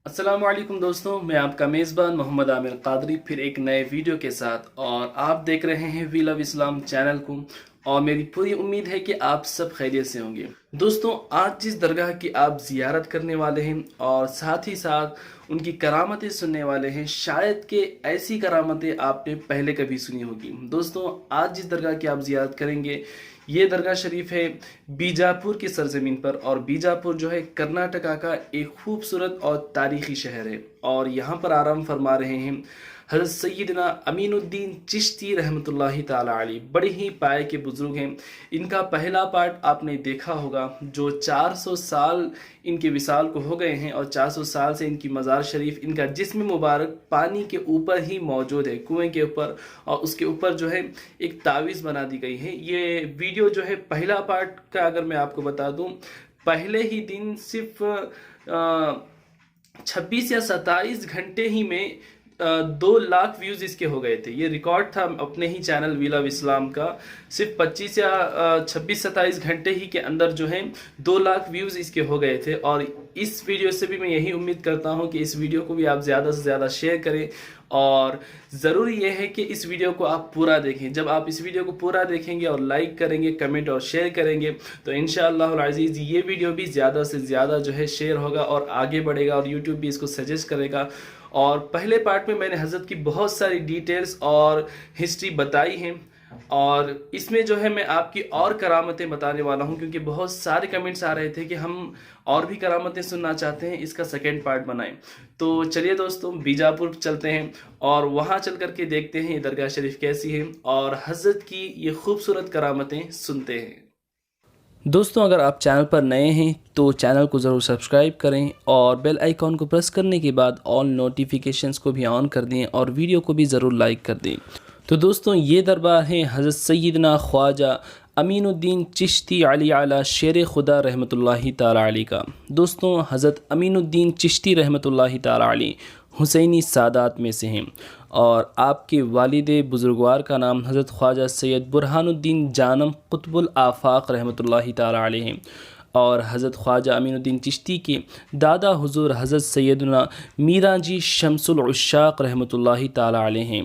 السلام علیکم دوستوں، میں آپ کا میزبان محمد عامر قادری پھر ایک نئے ویڈیو کے ساتھ، اور آپ دیکھ رہے ہیں وی لو اسلام چینل کو، اور میری پوری امید ہے کہ آپ سب خیریت سے ہوں گے۔ دوستوں، آج جس درگاہ کی آپ زیارت کرنے والے ہیں اور ساتھ ہی ساتھ ان کی کرامتیں سننے والے ہیں، شاید کہ ایسی کرامتیں آپ نے پہلے کبھی سنی ہوگی۔ دوستوں، آج جس درگاہ کی آپ زیارت کریں گے یہ درگاہ شریف ہے بیجاپور کی سرزمین پر، اور بیجاپور جو ہے کرناٹکا کا ایک خوبصورت اور تاریخی شہر ہے، اور یہاں پر آرام فرما رہے ہیں حضرت سیدنا امین الدین چشتی رحمۃ اللہ تعالی علیہ۔ بڑے ہی پائے کے بزرگ ہیں۔ ان کا پہلا پارٹ آپ نے دیکھا ہوگا، جو 400 سال ان کے وصال کو ہو گئے ہیں، اور 400 سال سے ان کی مزار شریف، ان کا جسم مبارک پانی کے اوپر ہی موجود ہے، کنویں کے اوپر، اور اس کے اوپر جو ہے ایک تعویذ بنا دی گئی ہے۔ یہ ویڈیو جو ہے پہلا پارٹ کا اگر میں آپ کو بتا دوں، پہلے ہی دن صرف 26 یا 27 گھنٹے ہی میں 2 لاکھ ویوز اس کے ہو گئے تھے۔ یہ ریکارڈ تھا اپنے ہی چینل وی لو اسلام کا، صرف 25 یا 26-27 گھنٹے ہی کے اندر جو ہے 2 لاکھ ویوز اس کے ہو گئے تھے۔ اور اس ویڈیو سے بھی میں یہی امید کرتا ہوں کہ اس ویڈیو کو بھی آپ زیادہ سے زیادہ شیئر کریں، اور ضروری یہ ہے کہ اس ویڈیو کو آپ پورا دیکھیں۔ جب آپ اس ویڈیو کو پورا دیکھیں گے اور لائک کریں گے، کمنٹ اور شیئر کریں گے، تو انشاءاللہ العزیز یہ ویڈیو بھی زیادہ سے زیادہ جو ہے شیئر ہوگا اور آگے بڑھے گا، اور یوٹیوب بھی اس کو سجیسٹ کرے گا۔ اور پہلے پارٹ میں نے حضرت کی بہت ساری ڈیٹیلز اور ہسٹری بتائی ہیں، اور اس میں جو ہے میں آپ کی اور کرامتیں بتانے والا ہوں، کیونکہ بہت سارے کمنٹس آ رہے تھے کہ ہم اور بھی کرامتیں سننا چاہتے ہیں، اس کا سیکنڈ پارٹ بنائیں۔ تو چلیے دوستوں، بیجاپور چلتے ہیں اور وہاں چل کر کے دیکھتے ہیں یہ درگاہ شریف کیسی ہے، اور حضرت کی یہ خوبصورت کرامتیں سنتے ہیں۔ دوستوں، اگر آپ چینل پر نئے ہیں تو چینل کو ضرور سبسکرائب کریں، اور بیل آئیکن کو پریس کرنے کے بعد آل نوٹیفیکیشنز کو بھی آن کر دیں، اور ویڈیو کو بھی ضرور لائک کر دیں۔ تو دوستوں، یہ دربار ہے حضرت سیدنا خواجہ امین الدین چشتی علی اعلیٰ شیر خدا رحمۃ اللہ تعالی علیہ کا۔ دوستوں، حضرت امین الدین چشتی رحمۃ اللہ تعالی علیہ حسینی سادات میں سے ہیں، اور آپ کے والد بزرگوار کا نام حضرت خواجہ سید برہان الدین جانم قطب الآفاق رحمۃ اللہ تعالی علیہ ہیں، اور حضرت خواجہ امین الدین چشتی کے دادا حضور حضرت سیدنا میرا جی شمس العشاق رحمۃ اللہ تعالی علیہ ہیں۔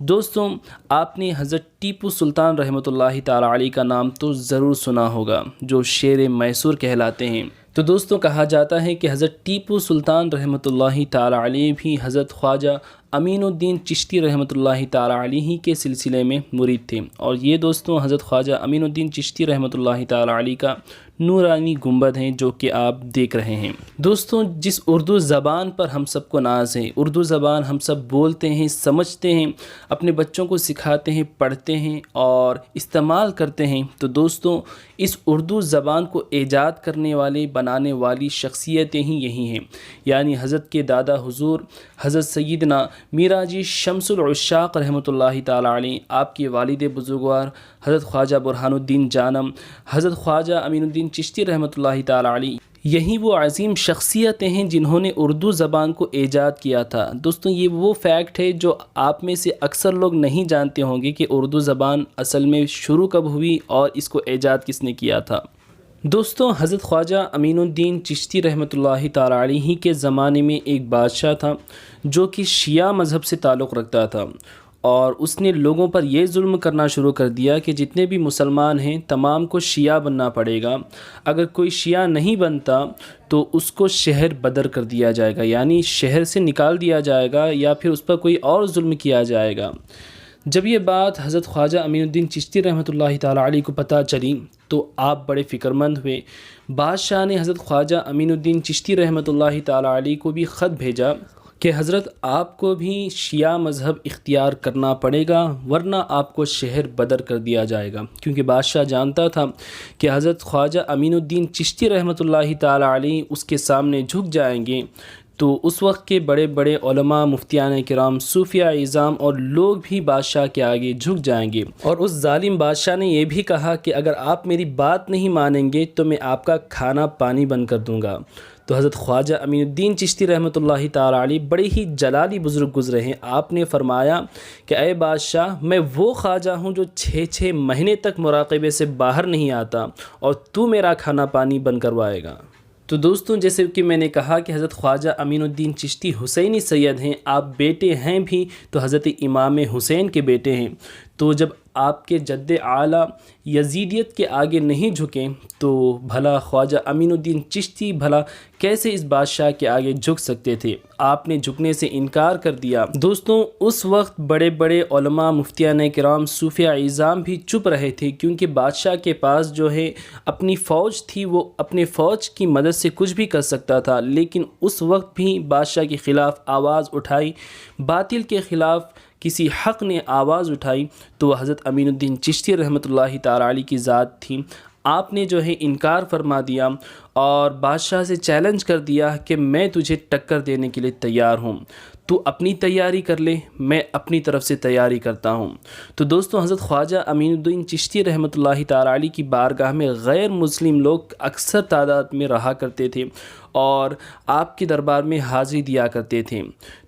دوستوں، آپ نے حضرت ٹیپو سلطان رحمۃ اللہ تعالی علیہ کا نام تو ضرور سنا ہوگا، جو شیر میسور کہلاتے ہیں۔ تو دوستوں، کہا جاتا ہے کہ حضرت ٹیپو سلطان رحمۃ اللہ تعالی علیہ بھی حضرت خواجہ امین الدین چشتی رحمۃ اللہ تعالی علیہ کے سلسلے میں مرید تھے، اور یہ دوستوں حضرت خواجہ امین الدین چشتی رحمۃ اللہ تعالی علیہ کا نورانی گنبد ہیں، جو کہ آپ دیکھ رہے ہیں۔ دوستوں، جس اردو زبان پر ہم سب کو ناز ہے، اردو زبان ہم سب بولتے ہیں، سمجھتے ہیں، اپنے بچوں کو سکھاتے ہیں، پڑھتے ہیں اور استعمال کرتے ہیں، تو دوستوں اس اردو زبان کو ایجاد کرنے والے، بنانے والی شخصیتیں ہی یہی ہیں، یعنی حضرت کے دادا حضور حضرت سیدنا میرا جی شمس العشاق رحمۃ اللہ تعالی علیہ، آپ کے والد بزرگوار حضرت خواجہ برہان الدین جانم، حضرت خواجہ امین الدین چشتی رحمۃ اللہ تعالی علیہ، یہی وہ عظیم شخصیتیں ہیں جنہوں نے اردو زبان کو ایجاد کیا تھا۔ دوستوں، یہ وہ فیکٹ ہے جو آپ میں سے اکثر لوگ نہیں جانتے ہوں گے کہ اردو زبان اصل میں شروع کب ہوئی اور اس کو ایجاد کس نے کیا تھا۔ دوستوں، حضرت خواجہ امین الدین چشتی رحمۃ اللہ تعالی علیہ کے زمانے میں ایک بادشاہ تھا جو کہ شیعہ مذہب سے تعلق رکھتا تھا، اور اس نے لوگوں پر یہ ظلم کرنا شروع کر دیا کہ جتنے بھی مسلمان ہیں تمام کو شیعہ بننا پڑے گا، اگر کوئی شیعہ نہیں بنتا تو اس کو شہر بدر کر دیا جائے گا، یعنی شہر سے نکال دیا جائے گا، یا پھر اس پر کوئی اور ظلم کیا جائے گا۔ جب یہ بات حضرت خواجہ امین الدین چشتی رحمۃ اللہ تعالی علیہ کو پتہ چلی تو آپ بڑے فکر مند ہوئے۔ بادشاہ نے حضرت خواجہ امین الدین چشتی رحمۃ اللہ تعالی علیہ کو بھی خط بھیجا کہ حضرت آپ کو بھی شیعہ مذہب اختیار کرنا پڑے گا، ورنہ آپ کو شہر بدر کر دیا جائے گا، کیونکہ بادشاہ جانتا تھا کہ حضرت خواجہ امین الدین چشتی رحمۃ اللہ تعالی علیہ اس کے سامنے جھک جائیں گے تو اس وقت کے بڑے بڑے علماء، مفتیان کرام، صوفیاء اعظام اور لوگ بھی بادشاہ کے آگے جھک جائیں گے۔ اور اس ظالم بادشاہ نے یہ بھی کہا کہ اگر آپ میری بات نہیں مانیں گے تو میں آپ کا کھانا پانی بند کر دوں گا۔ تو حضرت خواجہ امین الدین چشتی رحمۃ اللہ تعالی علیہ بڑے ہی جلالی بزرگ گزرے ہیں۔ آپ نے فرمایا کہ اے بادشاہ، میں وہ خواجہ ہوں جو 6 مہینے تک مراقبے سے باہر نہیں آتا، اور تو میرا کھانا پانی بند کروائے گا۔ تو دوستوں جیسے کہ میں نے کہا کہ حضرت خواجہ امین الدین چشتی حسینی سید ہیں، آپ بیٹے ہیں بھی تو حضرت امام حسین کے بیٹے ہیں، تو جب آپ کے جد اعلیٰ یزیدیت کے آگے نہیں جھکیں تو بھلا خواجہ امین الدین چشتی بھلا کیسے اس بادشاہ کے آگے جھک سکتے تھے؟ آپ نے جھکنے سے انکار کر دیا۔ دوستوں اس وقت بڑے بڑے علماء، مفتیان کرام، صوفیاء اعظام بھی چپ رہے تھے، کیونکہ بادشاہ کے پاس جو ہے اپنی فوج تھی، وہ اپنے فوج کی مدد سے کچھ بھی کر سکتا تھا، لیکن اس وقت بھی بادشاہ کے خلاف آواز اٹھائی، باطل کے خلاف کسی حق نے آواز اٹھائی تو وہ حضرت امین الدین چشتی رحمۃ اللہ تعالی علیہ کی ذات تھی۔ آپ نے جو ہے انکار فرما دیا اور بادشاہ سے چیلنج کر دیا کہ میں تجھے ٹکر دینے کے لیے تیار ہوں، تو اپنی تیاری کر لے، میں اپنی طرف سے تیاری کرتا ہوں۔ تو دوستوں حضرت خواجہ امین الدین چشتی رحمۃ اللہ تعالی علیہ کی بارگاہ میں غیر مسلم لوگ اکثر تعداد میں رہا کرتے تھے اور آپ کے دربار میں حاضری دیا کرتے تھے۔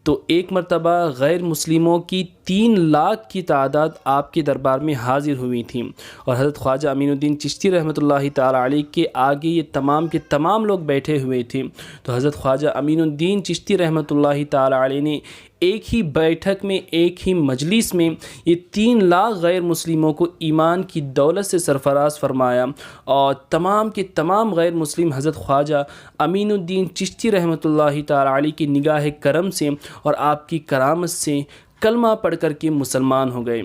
تو ایک مرتبہ غیر مسلموں کی 3 لاکھ کی تعداد آپ کے دربار میں حاضر ہوئی تھی، اور حضرت خواجہ امین الدین چشتی رحمۃ اللہ تعالی علیہ کے آگے یہ تمام کے تمام لوگ بیٹھے ہوئے تھے۔ تو حضرت خواجہ امین الدین چشتی رحمۃ اللہ تعالی علیہ نے ایک ہی بیٹھک میں، ایک ہی مجلس میں یہ 3 لاکھ غیر مسلموں کو ایمان کی دولت سے سرفراز فرمایا، اور تمام کے تمام غیر مسلم حضرت خواجہ امین الدین چشتی رحمۃ اللہ تعالی علیہ کی نگاہ کرم سے اور آپ کی کرامت سے کلمہ پڑھ کر کے مسلمان ہو گئے۔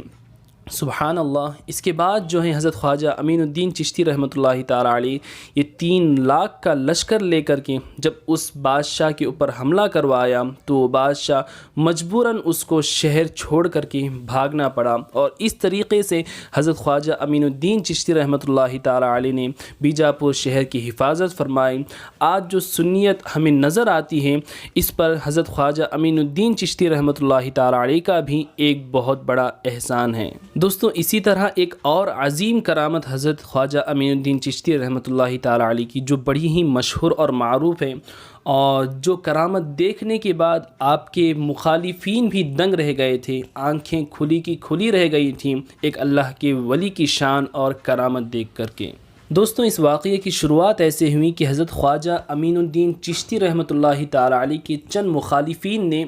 سبحان اللہ۔ اس کے بعد جو ہے حضرت خواجہ امین الدین چشتی رحمۃ اللہ تعالی علیہ یہ 3 لاکھ کا لشکر لے کر کے جب اس بادشاہ کے اوپر حملہ کروایا تو بادشاہ مجبوراً اس کو شہر چھوڑ کر کے بھاگنا پڑا، اور اس طریقے سے حضرت خواجہ امین الدین چشتی رحمۃ اللہ تعالی علیہ نے بیجاپور شہر کی حفاظت فرمائی۔ آج جو سنیت ہمیں نظر آتی ہے اس پر حضرت خواجہ امین الدین چشتی رحمۃ اللہ تعالی علیہ کا بھی ایک بہت بڑا احسان ہے۔ دوستوں اسی طرح ایک اور عظیم کرامت حضرت خواجہ امین الدین چشتی رحمۃ اللہ تعالی علیہ کی جو بڑی ہی مشہور اور معروف ہے، اور جو کرامت دیکھنے کے بعد آپ کے مخالفین بھی دنگ رہ گئے تھے، آنکھیں کھلی کی کھلی رہ گئی تھیں ایک اللہ کے ولی کی شان اور کرامت دیکھ کر کے۔ دوستوں اس واقعے کی شروعات ایسے ہوئی کہ حضرت خواجہ امین الدین چشتی رحمۃ اللہ تعالی علیہ کے چند مخالفین نے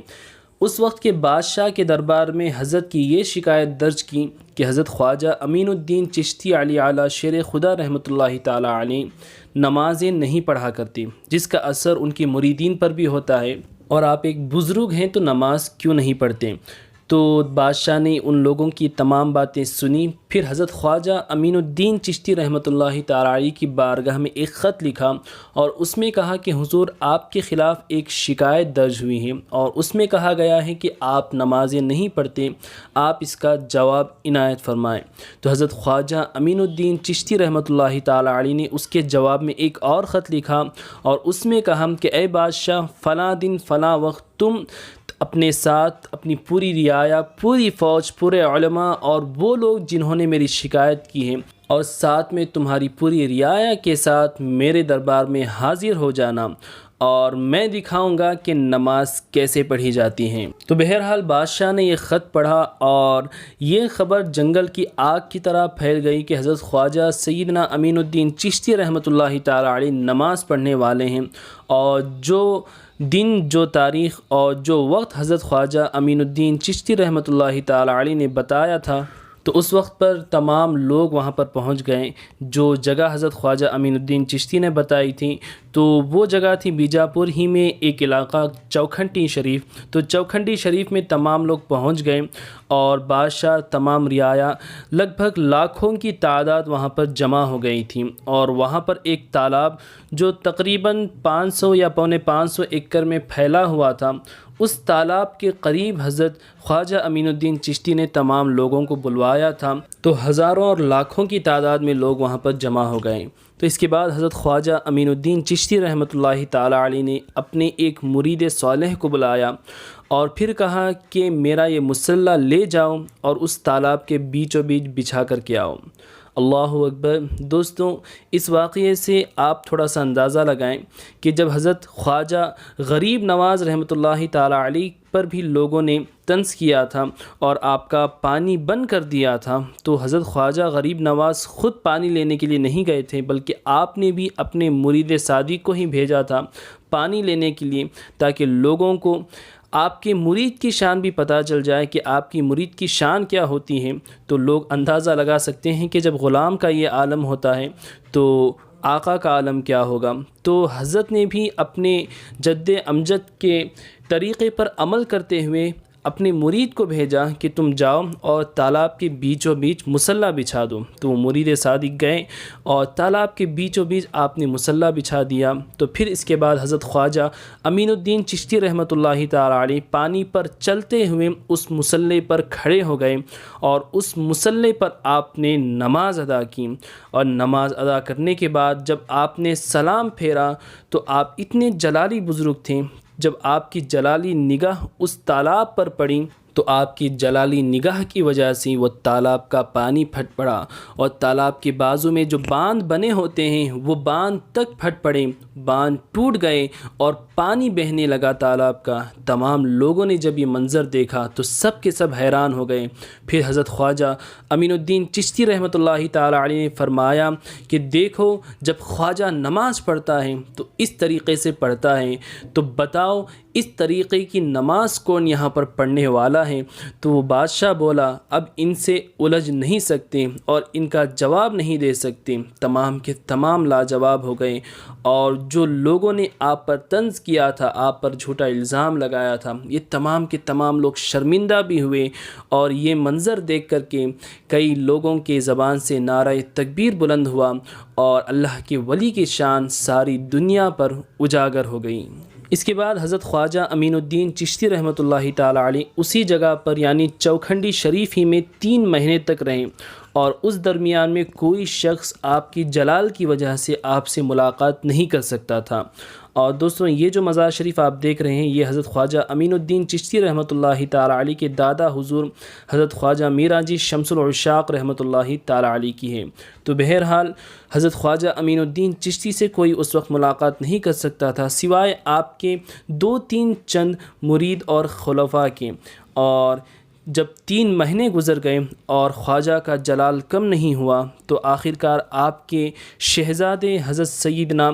اس وقت کے بادشاہ کے دربار میں حضرت کی یہ شکایت درج کی کہ حضرت خواجہ امین الدین چشتی علی اعلیٰ شیر خدا رحمۃ اللہ تعالی علیہ نمازیں نہیں پڑھا کرتے، جس کا اثر ان کے مریدین پر بھی ہوتا ہے، اور آپ ایک بزرگ ہیں تو نماز کیوں نہیں پڑھتے؟ تو بادشاہ نے ان لوگوں کی تمام باتیں سنی، پھر حضرت خواجہ امین الدین چشتی رحمۃ اللہ تعالی علیہ کی بارگاہ میں ایک خط لکھا، اور اس میں کہا کہ حضور آپ کے خلاف ایک شکایت درج ہوئی ہے، اور اس میں کہا گیا ہے کہ آپ نمازیں نہیں پڑھتے، آپ اس کا جواب عنایت فرمائیں۔ تو حضرت خواجہ امین الدین چشتی رحمۃ اللہ تعالی علیہ نے اس کے جواب میں ایک اور خط لکھا، اور اس میں کہا کہ اے بادشاہ، فلاں دن فلاں وقت تم اپنے ساتھ اپنی پوری رعایا، پوری فوج، پورے علماء اور وہ لوگ جنہوں نے میری شکایت کی ہے، اور ساتھ میں تمہاری پوری رعایا کے ساتھ میرے دربار میں حاضر ہو جانا، اور میں دکھاؤں گا کہ نماز کیسے پڑھی جاتی ہیں۔ تو بہرحال بادشاہ نے یہ خط پڑھا، اور یہ خبر جنگل کی آگ کی طرح پھیل گئی کہ حضرت خواجہ سیدنا امین الدین چشتی رحمۃ اللہ تعالی علیہ نماز پڑھنے والے ہیں، اور جو دن، جو تاریخ اور جو وقت حضرت خواجہ امین الدین چشتی رحمۃ اللہ تعالی علیہ نے بتایا تھا، تو اس وقت پر تمام لوگ وہاں پر پہنچ گئے۔ جو جگہ حضرت خواجہ امین الدین چشتی نے بتائی تھی تو وہ جگہ تھی بیجاپور ہی میں ایک علاقہ چوکھنٹی شریف۔ تو چوکھنٹی شریف میں تمام لوگ پہنچ گئے، اور بادشاہ، تمام رعایا، لگ بھگ لاکھوں کی تعداد وہاں پر جمع ہو گئی تھی، اور وہاں پر ایک تالاب جو تقریباً 500 یا پونے 500 ایکڑ میں پھیلا ہوا تھا، اس تالاب کے قریب حضرت خواجہ امین الدین چشتی نے تمام لوگوں کو بلوایا تھا، تو ہزاروں اور لاکھوں کی تعداد میں لوگ وہاں پر جمع ہو گئے۔ تو اس کے بعد حضرت خواجہ امین الدین چشتی رحمۃ اللہ تعالی علیہ نے اپنے ایک مرید صالح کو بلایا، اور پھر کہا کہ میرا یہ مصلی لے جاؤ اور اس تالاب کے بیچوں بیچ بچھا کر کے آؤ، اللہ اکبر۔ دوستوں اس واقعے سے آپ تھوڑا سا اندازہ لگائیں کہ جب حضرت خواجہ غریب نواز رحمۃ اللہ تعالیٰ علیہ پر بھی لوگوں نے طنز کیا تھا اور آپ کا پانی بند کر دیا تھا، تو حضرت خواجہ غریب نواز خود پانی لینے کے لیے نہیں گئے تھے، بلکہ آپ نے بھی اپنے مرید صادق کو ہی بھیجا تھا پانی لینے کے لیے، تاکہ لوگوں کو آپ کے مرید کی شان بھی پتہ چل جائے کہ آپ کی مرید کی شان کیا ہوتی ہے۔ تو لوگ اندازہ لگا سکتے ہیں کہ جب غلام کا یہ عالم ہوتا ہے تو آقا کا عالم کیا ہوگا۔ تو حضرت نے بھی اپنے جد امجد کے طریقے پر عمل کرتے ہوئے اپنے مرید کو بھیجا کہ تم جاؤ اور تالاب کے بیچوں بیچ مصلی بچھا دو۔ تو وہ مرید صادق گئے اور تالاب کے بیچوں بیچ آپ نے مصلی بچھا دیا۔ تو پھر اس کے بعد حضرت خواجہ امین الدین چشتی رحمۃ اللہ تعالیٰ علیہ پانی پر چلتے ہوئے اس مصلی پر کھڑے ہو گئے اور اس مصلی پر آپ نے نماز ادا کی، اور نماز ادا کرنے کے بعد جب آپ نے سلام پھیرا تو آپ اتنے جلالی بزرگ تھے، جب آپ کی جلالی نگاہ اس تالاب پر پڑی تو آپ کی جلالی نگاہ کی وجہ سے وہ تالاب کا پانی پھٹ پڑا، اور تالاب کے بازو میں جو باندھ بنے ہوتے ہیں وہ باندھ تک پھٹ پڑے، باندھ ٹوٹ گئے اور پانی بہنے لگا تالاب کا۔ تمام لوگوں نے جب یہ منظر دیکھا تو سب کے سب حیران ہو گئے۔ پھر حضرت خواجہ امین الدین چشتی رحمۃ اللہ تعالیٰ علیہ نے فرمایا کہ دیکھو جب خواجہ نماز پڑھتا ہے تو اس طریقے سے پڑھتا ہے، تو بتاؤ اس طریقے کی نماز کون یہاں پر پڑھنے والا ہے؟ تو وہ بادشاہ بولا اب ان سے الجھ نہیں سکتے اور ان کا جواب نہیں دے سکتے۔ تمام کے تمام لاجواب ہو گئے، اور جو لوگوں نے آپ پر طنز کیا تھا، آپ پر جھوٹا الزام لگایا تھا، یہ تمام کے تمام لوگ شرمندہ بھی ہوئے، اور یہ منظر دیکھ کر کے کئی لوگوں کے زبان سے نعرہ تکبیر بلند ہوا، اور اللہ کے ولی کی شان ساری دنیا پر اجاگر ہو گئی۔ اس کے بعد حضرت خواجہ امین الدین چشتی رحمۃ اللہ تعالیٰ علیہ اسی جگہ پر یعنی چوکھنڈی شریف ہی میں 3 مہینے تک رہیں، اور اس درمیان میں کوئی شخص آپ کی جلال کی وجہ سے آپ سے ملاقات نہیں کر سکتا تھا۔ اور دوستوں یہ جو مزار شریف آپ دیکھ رہے ہیں یہ حضرت خواجہ امین الدین چشتی رحمۃ اللہ تعالیٰ علیہ کے دادا حضور حضرت خواجہ میرا جی شمس العشاق رحمۃ اللہ تعالیٰ علیہ کی ہے۔ تو بہرحال حضرت خواجہ امین الدین چشتی سے کوئی اس وقت ملاقات نہیں کر سکتا تھا سوائے آپ کے 2-3 چند مرید اور خلفاء کے، اور جب 3 مہینے گزر گئے اور خواجہ کا جلال کم نہیں ہوا تو آخرکار آپ کے شہزادے حضرت سیدنا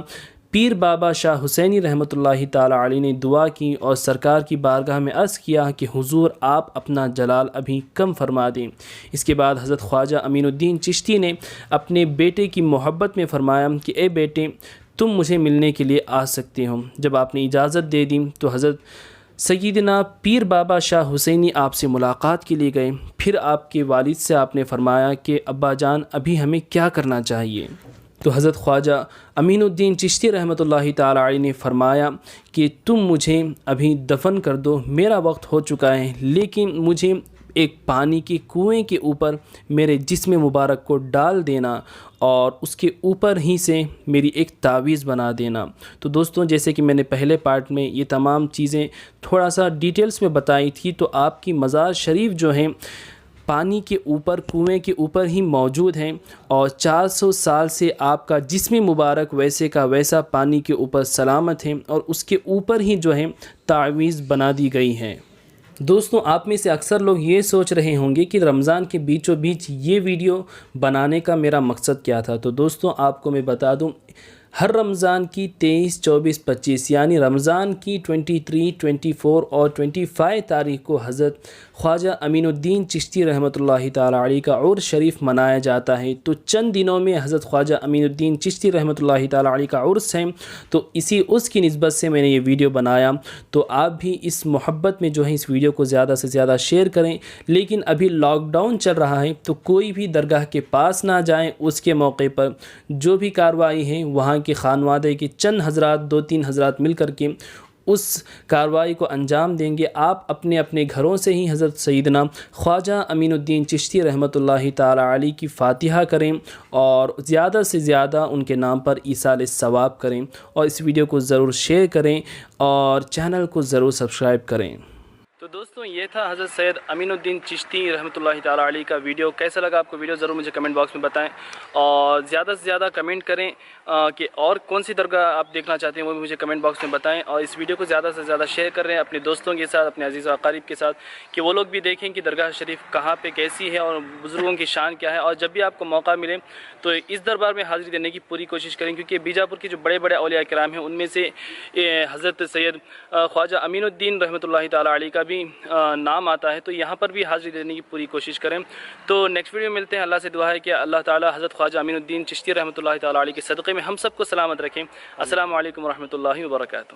پیر بابا شاہ حسینی رحمۃ اللہ تعالیٰ علیہ نے دعا کی اور سرکار کی بارگاہ میں عرض کیا کہ حضور آپ اپنا جلال ابھی کم فرما دیں۔ اس کے بعد حضرت خواجہ امین الدین چشتی نے اپنے بیٹے کی محبت میں فرمایا کہ اے بیٹے تم مجھے ملنے کے لیے آ سکتے ہو۔ جب آپ نے اجازت دے دی تو حضرت سیدنا پیر بابا شاہ حسینی آپ سے ملاقات کے لیے گئے۔ پھر آپ کے والد سے آپ نے فرمایا کہ ابا جان ابھی ہمیں کیا کرنا چاہیے؟ تو حضرت خواجہ امین الدین چشتی رحمۃ اللہ تعالیٰ علیہ نے فرمایا کہ تم مجھے ابھی دفن کر دو، میرا وقت ہو چکا ہے، لیکن مجھے ایک پانی کے کنویں کے اوپر میرے جسم مبارک کو ڈال دینا اور اس کے اوپر ہی سے میری ایک تعویذ بنا دینا۔ تو دوستوں جیسے کہ میں نے پہلے پارٹ میں یہ تمام چیزیں تھوڑا سا ڈیٹیلز میں بتائی تھی، تو آپ کی مزار شریف جو ہیں پانی کے اوپر کنویں کے اوپر ہی موجود ہیں، اور 400 سال سے آپ کا جسم مبارک ویسے کا ویسا پانی کے اوپر سلامت ہے، اور اس کے اوپر ہی جو ہے تعویذ بنا دی گئی ہے۔ دوستوں آپ میں سے اکثر لوگ یہ سوچ رہے ہوں گے کہ رمضان کے بیچوں بیچ یہ ویڈیو بنانے کا میرا مقصد کیا تھا۔ تو دوستوں آپ کو میں بتا دوں ہر رمضان کی 23، 24، 25 یعنی رمضان کی 23، 24 اور 25 تاریخ کو حضرت خواجہ امین الدین چشتی رحمۃ اللہ تعالیٰ علیہ کا عرس شریف منایا جاتا ہے۔ تو چند دنوں میں حضرت خواجہ امین الدین چشتی رحمۃ اللہ تعالیٰ علیہ کا عرس ہے، تو اسی عرس کی نسبت سے میں نے یہ ویڈیو بنایا۔ تو آپ بھی اس محبت میں جو ہے اس ویڈیو کو زیادہ سے زیادہ شیئر کریں، لیکن ابھی لاک ڈاؤن چل رہا ہے تو کوئی بھی درگاہ کے پاس نہ جائیں۔ اس کے موقع پر جو بھی کارروائی ہے وہاں کے خانوادے کے چند حضرات 2-3 حضرات مل کر کے اس کارروائی کو انجام دیں گے۔ آپ اپنے اپنے گھروں سے ہی حضرت سیدنا خواجہ امین الدین چشتی رحمۃ اللہ تعالیٰ علیہ کی فاتحہ کریں اور زیادہ سے زیادہ ان کے نام پر ایصال ثواب کریں، اور اس ویڈیو کو ضرور شیئر کریں اور چینل کو ضرور سبسکرائب کریں۔ تو دوستوں یہ تھا حضرت سید امین الدین چشتی رحمۃ اللہ تعالیٰ علیہ کا ویڈیو. کیسا لگا آپ کو ویڈیو ضرور مجھے کمنٹ باکس میں بتائیں, اور زیادہ سے زیادہ کمنٹ کریں کہ اور کون سی درگاہ آپ دیکھنا چاہتے ہیں وہ بھی مجھے کمنٹ باکس میں بتائیں, اور اس ویڈیو کو زیادہ سے زیادہ شیئر کر رہے ہیں اپنے دوستوں کے ساتھ, اپنے عزیز و اقارب کے ساتھ, کہ وہ لوگ بھی دیکھیں کہ درگاہ شریف کہاں پہ کیسی ہے اور بزرگوں کی شان کیا ہے. اور جب بھی آپ کو موقع ملے تو اس دربار میں حاضری دینے کی پوری کوشش کریں, کیونکہ بیجاپور کے جو بڑے بڑے اولیاء کرام ہیں ان میں سے حضرت سید خواجہ امین الدین رحمۃ اللہ تعالیٰ علیہ کا بھی نام آتا ہے, تو یہاں پر بھی حاضری دینے کی پوری کوشش کریں. تو نیکسٹ ویڈیو میں ملتے ہیں. اللہ سے دعا ہے کہ اللہ تعالیٰ حضرت خواجہ امین الدین چشتی رحمۃ اللہ تعالیٰ علیہ کے صدقے میں ہم سب کو سلامت رکھیں. السلام علیکم ورحمۃ اللہ وبرکاتہ.